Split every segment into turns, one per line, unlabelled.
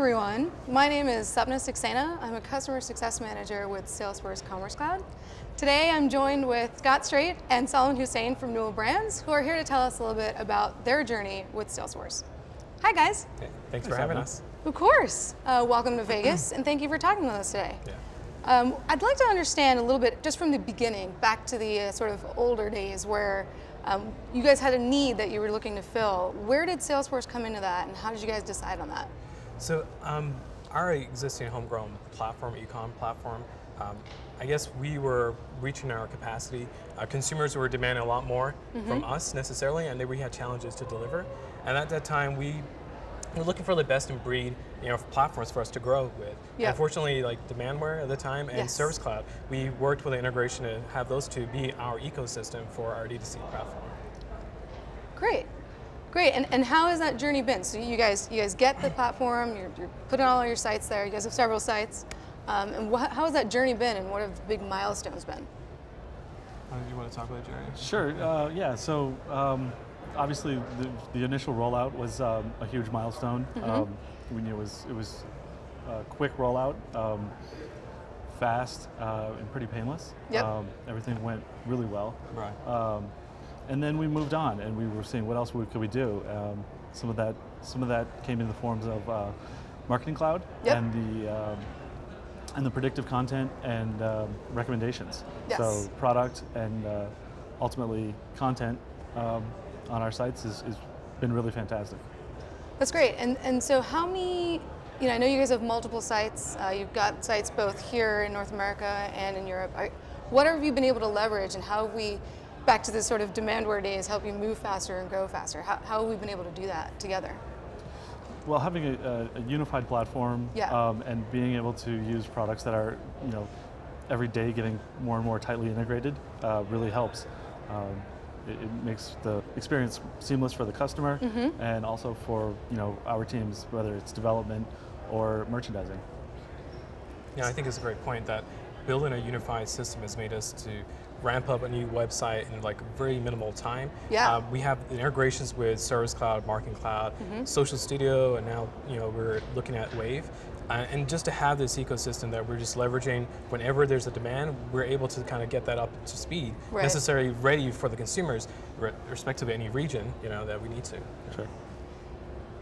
everyone. My name is Sapna Saxena. I'm a Customer Success Manager with Salesforce Commerce Cloud. Today I'm joined with Scott Straight and Salman Hussein from Newell Brands, who are here to tell us a little bit about their journey with Salesforce. Hi guys.
Hey, thanks for having us.
Of course. Welcome to Vegas, and thank you for talking with us today.
Yeah.
I'd like to understand a little bit, just from the beginning, back to the sort of older days where you guys had a need that you were looking to fill. Where did Salesforce come into that, and how did you guys decide on that?
So our existing homegrown platform, e-com platform, I guess we were reaching our capacity. Consumers were demanding a lot more from us necessarily, and then we had challenges to deliver. And at that time, we were looking for the best in breed, platforms for us to grow with.
Yep.
Unfortunately, like Demandware at the time and Service Cloud, we worked with the integration to have those two be our ecosystem for our D2C platform.
Great. Great, and how has that journey been? So you guys get the platform, you're putting all your sites there, you guys have several sites, and how has that journey been, and what have the big milestones been?
Do you want to talk about the journey?
Sure, yeah, so obviously the initial rollout was a huge milestone. It was a quick rollout, fast and pretty painless.
Yep.
Everything went really well.
Right.
And then we moved on, and we were seeing what else could we do. Some of that came in the forms of Marketing Cloud and the predictive content and recommendations.
Yes.
So product and ultimately content on our sites has been really fantastic.
That's great. And so how many? I know you guys have multiple sites. You've got sites both here in North America and in Europe. What have you been able to leverage, and how have we, back to this sort of Demandware days, help you move faster and grow faster? How have we been able to do that together?
Well, having a unified platform and being able to use products that are, every day getting more and more tightly integrated really helps. It makes the experience seamless for the customer and also for our teams, whether it's development or merchandising.
Yeah, I think it's a great point that building a unified system has made us to ramp up a new website in like very minimal time.
Yeah.
We have integrations with Service Cloud, Marketing Cloud, Social Studio, and now we're looking at Wave. And just to have this ecosystem that we're just leveraging whenever there's a demand, we're able to kind of get that up to speed, necessarily ready for the consumers, respective of any region that we need to.
Sure.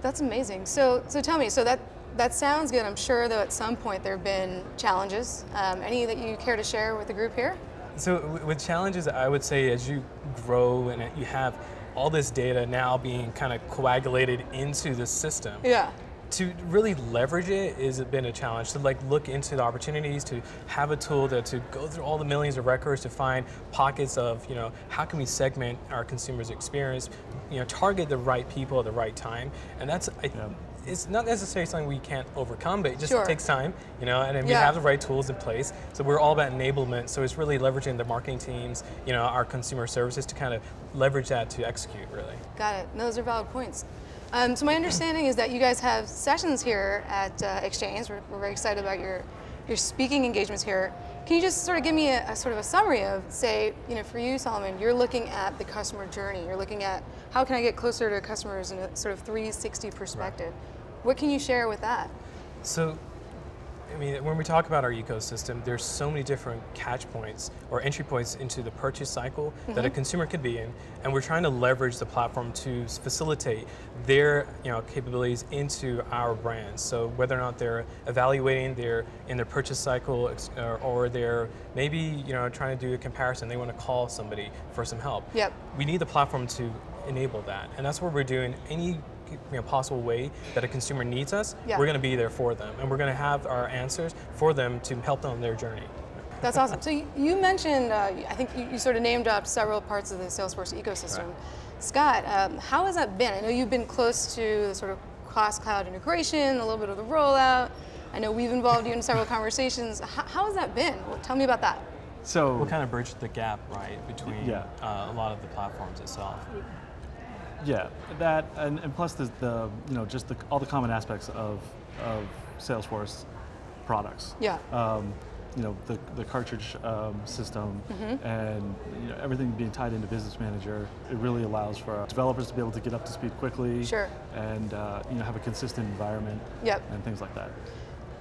That's amazing. So tell me, so that sounds good. I'm sure though at some point there have been challenges. Any that you care to share with the group here?
So with challenges, I would say as you grow and you have all this data now being kind of coagulated into the system.
Yeah.
To really leverage it has been a challenge. To look into the opportunities, to have a tool to go through all the millions of records to find pockets of how can we segment our consumers' experience, target the right people at the right time, and that's it's not necessarily something we can't overcome, but it just takes time, and then we have the right tools in place. So we're all about enablement. So it's really leveraging the marketing teams, our consumer services to kind of leverage that to execute really.
Got it. No, those are valid points. So my understanding is that you guys have sessions here at Exchange. We're very excited about your speaking engagements here. Can you just sort of give me a sort of a summary of, say, for you, Solomon, you're looking at the customer journey. You're looking at how can I get closer to customers in a sort of 360 perspective. Right. What can you share with that?
So, when we talk about our ecosystem, there's so many different catch points or entry points into the purchase cycle that a consumer could be in, and we're trying to leverage the platform to facilitate their capabilities into our brands. So whether or not they're evaluating in their purchase cycle, or they're maybe trying to do a comparison, they want to call somebody for some help.
Yep.
We need the platform to enable that, and that's what we're doing. Any possible way that a consumer needs us, we're going to be there for them, and we're going to have our answers for them to help them on their journey.
That's awesome. So you mentioned, I think you sort of name dropped several parts of the Salesforce ecosystem. Right. Scott, how has that been? I know you've been close to the sort of cross-cloud integration, a little bit of the rollout. I know we've involved you in several conversations. How has that been? Well, tell me about that.
So
we'll kind of bridge the gap, right, between a lot of the platforms itself.
Yeah, that and plus the all the common aspects of Salesforce products.
Yeah.
the cartridge system and everything being tied into Business Manager, it really allows for our developers to be able to get up to speed quickly.
Sure.
And have a consistent environment.
Yep.
And things like that.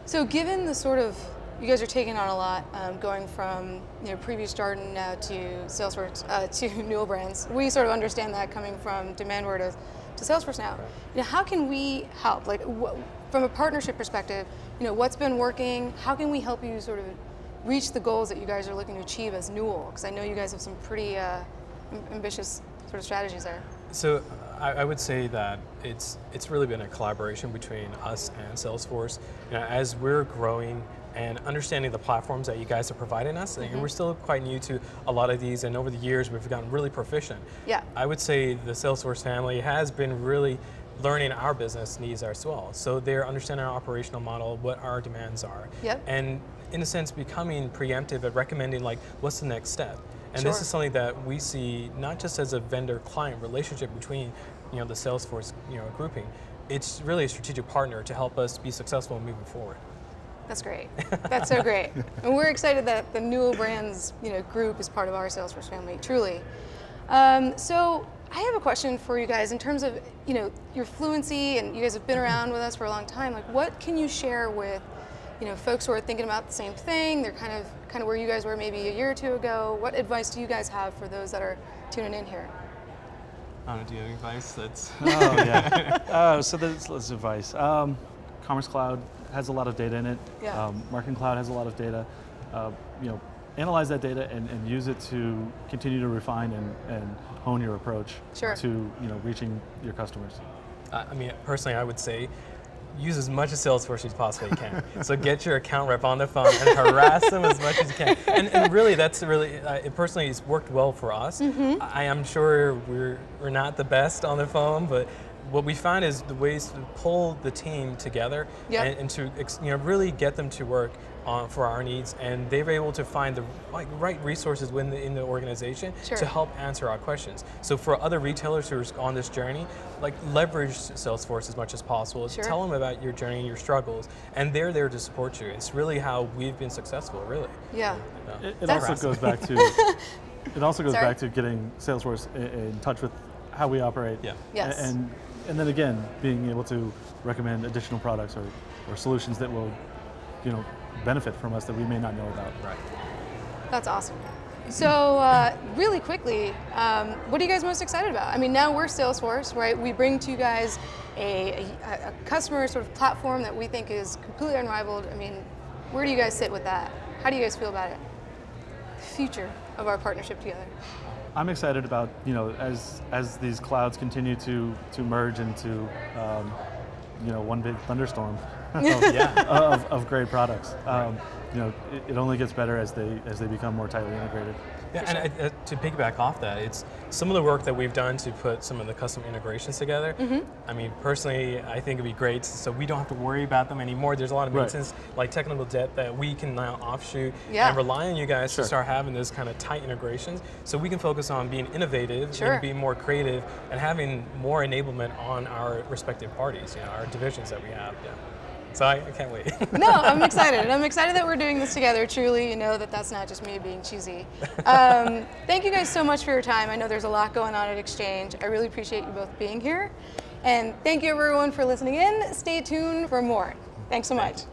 So given the sort of, you guys are taking on a lot, going from previous Jarden now to Salesforce, to Newell Brands. We sort of understand that coming from Demandware to Salesforce now. How can we help? Like from a partnership perspective, what's been working? How can we help you sort of reach the goals that you guys are looking to achieve as Newell? Because I know you guys have some pretty ambitious sort of strategies there.
So I would say that it's really been a collaboration between us and Salesforce. As we're growing and understanding the platforms that you guys are providing us, we're still quite new to a lot of these, and over the years we've gotten really proficient.
Yeah.
I would say the Salesforce family has been really learning our business needs as well. So they're understanding our operational model, what our demands are, and in a sense becoming preemptive at recommending like what's the next step. And this is something that we see not just as a vendor-client relationship between the Salesforce grouping. It's really a strategic partner to help us be successful moving forward.
That's great. That's so great. And we're excited that the Newell Brands group is part of our Salesforce family, truly. So I have a question for you guys in terms of your fluency, and you guys have been around with us for a long time. Like, what can you share with folks who are thinking about the same thing? They're kind of where you guys were maybe a year or two ago. What advice do you guys have for those that are tuning in here?
I don't know, do you have advice? That's
so that's advice. Commerce Cloud has a lot of data in it.
Yeah.
Marketing Cloud has a lot of data. Analyze that data and use it to continue to refine and hone your approach to reaching your customers.
I mean, personally, I would say use as much of Salesforce as you possibly can. So get your account rep on the phone and harass them as much as you can. And really, that's really, personally, it's worked well for us. I am sure we're not the best on the phone, but what we find is the ways to pull the team together and to really get them to work for our needs, and they were able to find the right resources in the organization to help answer our questions. So for other retailers who are on this journey, leverage Salesforce as much as possible. Tell them about your journey and your struggles, and they're there to support you. It's really how we've been successful, really.
Yeah.
It also goes back to back to getting Salesforce in touch with how we operate.
Yeah.
Yes.
And then again, being able to recommend additional products or solutions that will, benefit from us that we may not know about.
Right.
That's awesome. So really quickly, what are you guys most excited about? I mean, now we're Salesforce, right? We bring to you guys a customer sort of platform that we think is completely unrivaled. I mean, where do you guys sit with that? How do you guys feel about it? The future of our partnership together.
I'm excited about, as these clouds continue to merge into, one big thunderstorm of great products. It only gets better as they become more tightly integrated.
Yeah, and to piggyback off that, it's some of the work that we've done to put some of the custom integrations together. I mean, personally, I think it'd be great so we don't have to worry about them anymore. There's a lot of maintenance, like technical debt, that we can now offshoot and rely on you guys to start having those kind of tight integrations, so we can focus on being innovative and being more creative and having more enablement on our respective parties, our divisions that we have. So I can't wait.
No, I'm excited. And I'm excited that we're doing this together, truly. That's not just me being cheesy. Thank you guys so much for your time. I know there's a lot going on at Exchange. I really appreciate you both being here. And thank you everyone for listening in. Stay tuned for more. Thanks so much.